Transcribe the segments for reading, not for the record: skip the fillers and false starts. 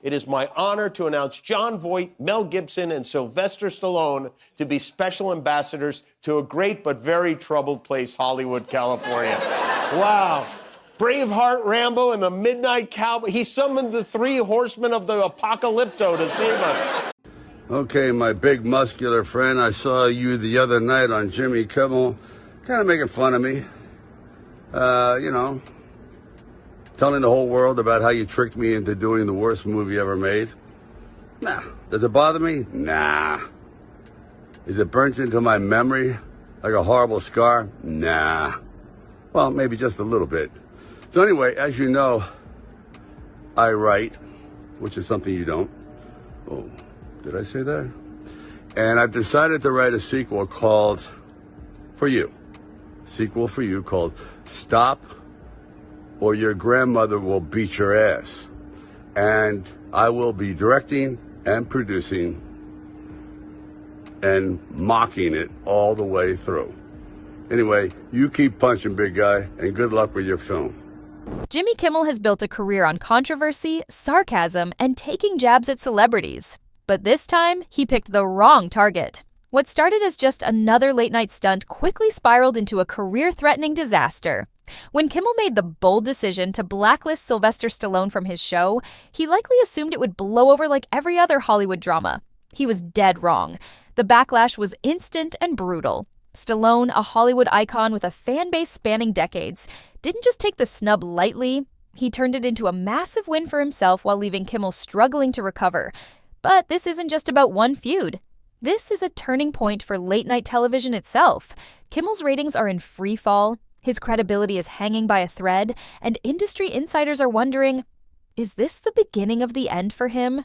it is my honor to announce Jon Voight, Mel Gibson, and Sylvester Stallone to be special ambassadors to a great but very troubled place, Hollywood, California. Wow. Braveheart Rambo and the Midnight Cowboy. He summoned the 3 horsemen of the apocalypto to save us. Okay, my big muscular friend, I saw you the other night on Jimmy Kimmel, kind of making fun of me. Telling the whole world about how you tricked me into doing the worst movie ever made. Nah. Does it bother me? Nah. Is it burnt into my memory like a horrible scar? Nah. Well, maybe just a little bit. So anyway, as you know, I write, which is something you don't. Oh, did I say that? And I've decided to write a sequel called For You. Sequel for you called Stop or Your Grandmother Will Beat Your Ass. And I will be directing and producing and mocking it all the way through. Anyway, you keep punching, big guy, and good luck with your film. Jimmy Kimmel has built a career on controversy, sarcasm, and taking jabs at celebrities. But this time, he picked the wrong target. What started as just another late-night stunt quickly spiraled into a career-threatening disaster. When Kimmel made the bold decision to blacklist Sylvester Stallone from his show, he likely assumed it would blow over like every other Hollywood drama. He was dead wrong. The backlash was instant and brutal. Stallone, a Hollywood icon with a fan base spanning decades, didn't just take the snub lightly, he turned it into a massive win for himself while leaving Kimmel struggling to recover. But this isn't just about one feud. This is a turning point for late-night television itself. Kimmel's ratings are in free fall, his credibility is hanging by a thread, and industry insiders are wondering, is this the beginning of the end for him?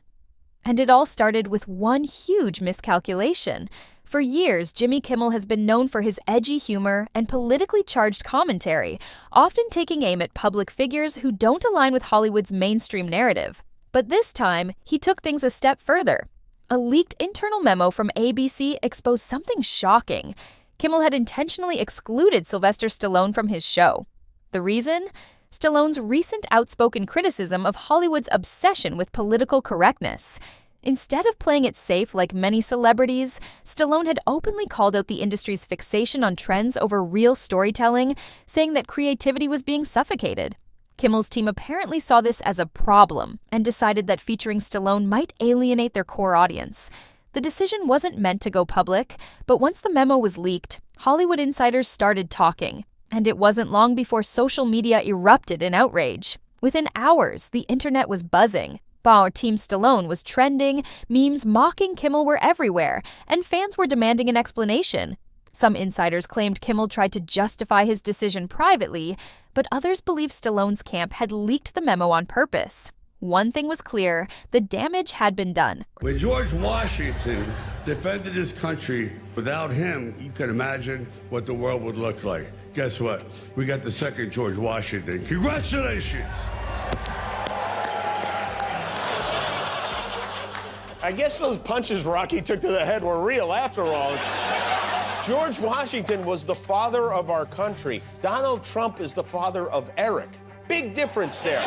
And it all started with one huge miscalculation. For years, Jimmy Kimmel has been known for his edgy humor and politically charged commentary, often taking aim at public figures who don't align with Hollywood's mainstream narrative. But this time, he took things a step further. A leaked internal memo from ABC exposed something shocking. Kimmel had intentionally excluded Sylvester Stallone from his show. The reason? Stallone's recent outspoken criticism of Hollywood's obsession with political correctness. Instead of playing it safe like many celebrities, Stallone had openly called out the industry's fixation on trends over real storytelling, saying that creativity was being suffocated. Kimmel's team apparently saw this as a problem and decided that featuring Stallone might alienate their core audience. The decision wasn't meant to go public, but once the memo was leaked, Hollywood insiders started talking, and it wasn't long before social media erupted in outrage. Within hours, the internet was buzzing. Team Stallone was trending, memes mocking Kimmel were everywhere, and fans were demanding an explanation. Some insiders claimed Kimmel tried to justify his decision privately, but others believed Stallone's camp had leaked the memo on purpose. One thing was clear, the damage had been done. When George Washington defended his country, without him, you can imagine what the world would look like. Guess what? We got the second George Washington. Congratulations! I guess those punches Rocky took to the head were real after all. George Washington was the father of our country. Donald Trump is the father of Eric. Big difference there.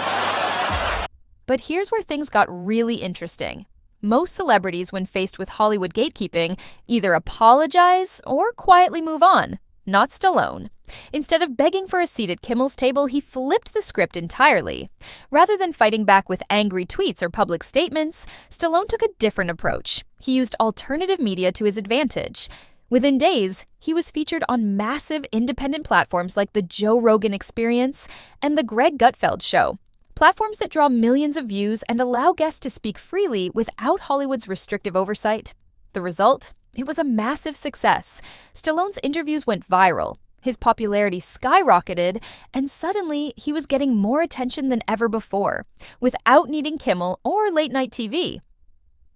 But here's where things got really interesting. Most celebrities, when faced with Hollywood gatekeeping, either apologize or quietly move on. Not Stallone. Instead of begging for a seat at Kimmel's table, he flipped the script entirely. Rather than fighting back with angry tweets or public statements, Stallone took a different approach. He used alternative media to his advantage. Within days, he was featured on massive independent platforms like the Joe Rogan Experience and the Greg Gutfeld Show. Platforms that draw millions of views and allow guests to speak freely without Hollywood's restrictive oversight. The result? It was a massive success. Stallone's interviews went viral. His popularity skyrocketed, and suddenly he was getting more attention than ever before, without needing Kimmel or late-night TV.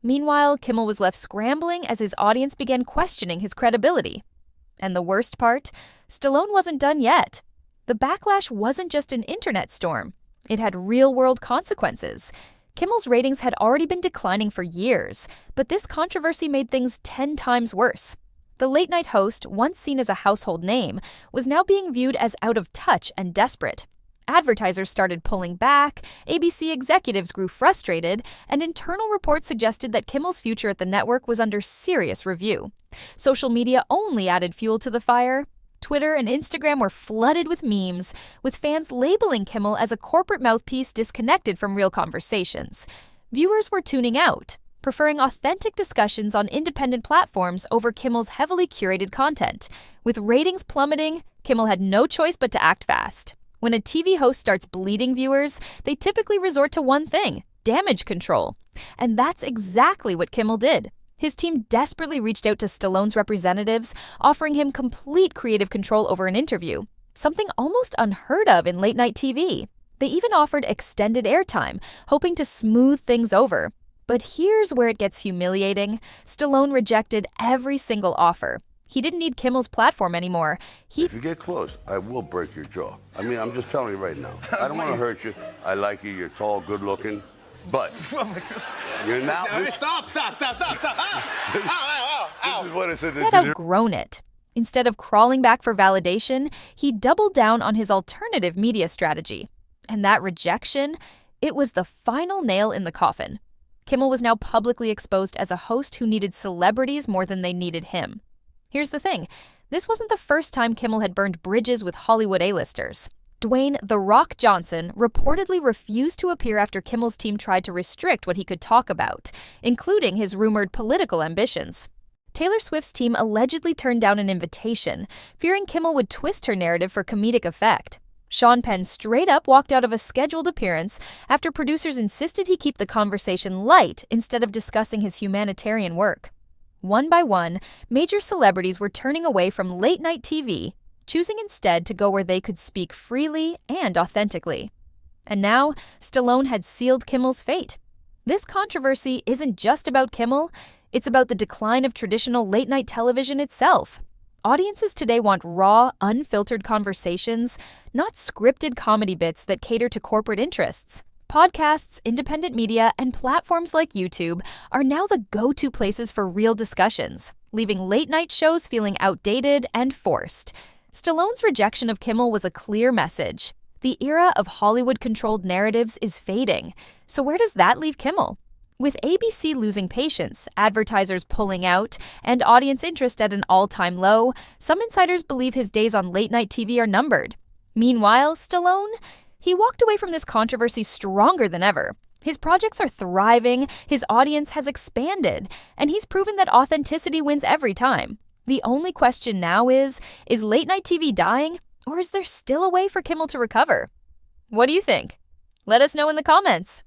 Meanwhile, Kimmel was left scrambling as his audience began questioning his credibility. And the worst part? Stallone wasn't done yet. The backlash wasn't just an internet storm. It had real-world consequences. Kimmel's ratings had already been declining for years, but this controversy made things 10 times worse. The late-night host, once seen as a household name, was now being viewed as out of touch and desperate. Advertisers started pulling back, ABC executives grew frustrated, and internal reports suggested that Kimmel's future at the network was under serious review. Social media only added fuel to the fire. Twitter and Instagram were flooded with memes, with fans labeling Kimmel as a corporate mouthpiece disconnected from real conversations. Viewers were tuning out, preferring authentic discussions on independent platforms over Kimmel's heavily curated content. With ratings plummeting, Kimmel had no choice but to act fast. When a TV host starts bleeding viewers, they typically resort to one thing: damage control. And that's exactly what Kimmel did. His team desperately reached out to Stallone's representatives, offering him complete creative control over an interview, something almost unheard of in late-night TV. They even offered extended airtime, hoping to smooth things over. But here's where it gets humiliating. Stallone rejected every single offer. He didn't need Kimmel's platform anymore. If you get close, I will break your jaw. I mean, I'm just telling you right now. I don't want to hurt you. I like you. You're tall, good looking. But you're now... Stop. Ow. This is what it said. He had outgrown it. Instead of crawling back for validation, he doubled down on his alternative media strategy. And that rejection, it was the final nail in the coffin. Kimmel was now publicly exposed as a host who needed celebrities more than they needed him. Here's the thing. This wasn't the first time Kimmel had burned bridges with Hollywood A-listers. Dwayne "The Rock" Johnson reportedly refused to appear after Kimmel's team tried to restrict what he could talk about, including his rumored political ambitions. Taylor Swift's team allegedly turned down an invitation, fearing Kimmel would twist her narrative for comedic effect. Sean Penn straight up walked out of a scheduled appearance after producers insisted he keep the conversation light instead of discussing his humanitarian work. One by one, major celebrities were turning away from late-night TV, choosing instead to go where they could speak freely and authentically. And now, Stallone had sealed Kimmel's fate. This controversy isn't just about Kimmel, it's about the decline of traditional late-night television itself. Audiences today want raw, unfiltered conversations, not scripted comedy bits that cater to corporate interests. Podcasts, independent media, and platforms like YouTube are now the go-to places for real discussions, leaving late-night shows feeling outdated and forced. Stallone's rejection of Kimmel was a clear message. The era of Hollywood-controlled narratives is fading. So where does that leave Kimmel? With ABC losing patience, advertisers pulling out, and audience interest at an all-time low, some insiders believe his days on late-night TV are numbered. Meanwhile, Stallone? He walked away from this controversy stronger than ever. His projects are thriving, his audience has expanded, and he's proven that authenticity wins every time. The only question now is late-night TV dying, or is there still a way for Kimmel to recover? What do you think? Let us know in the comments.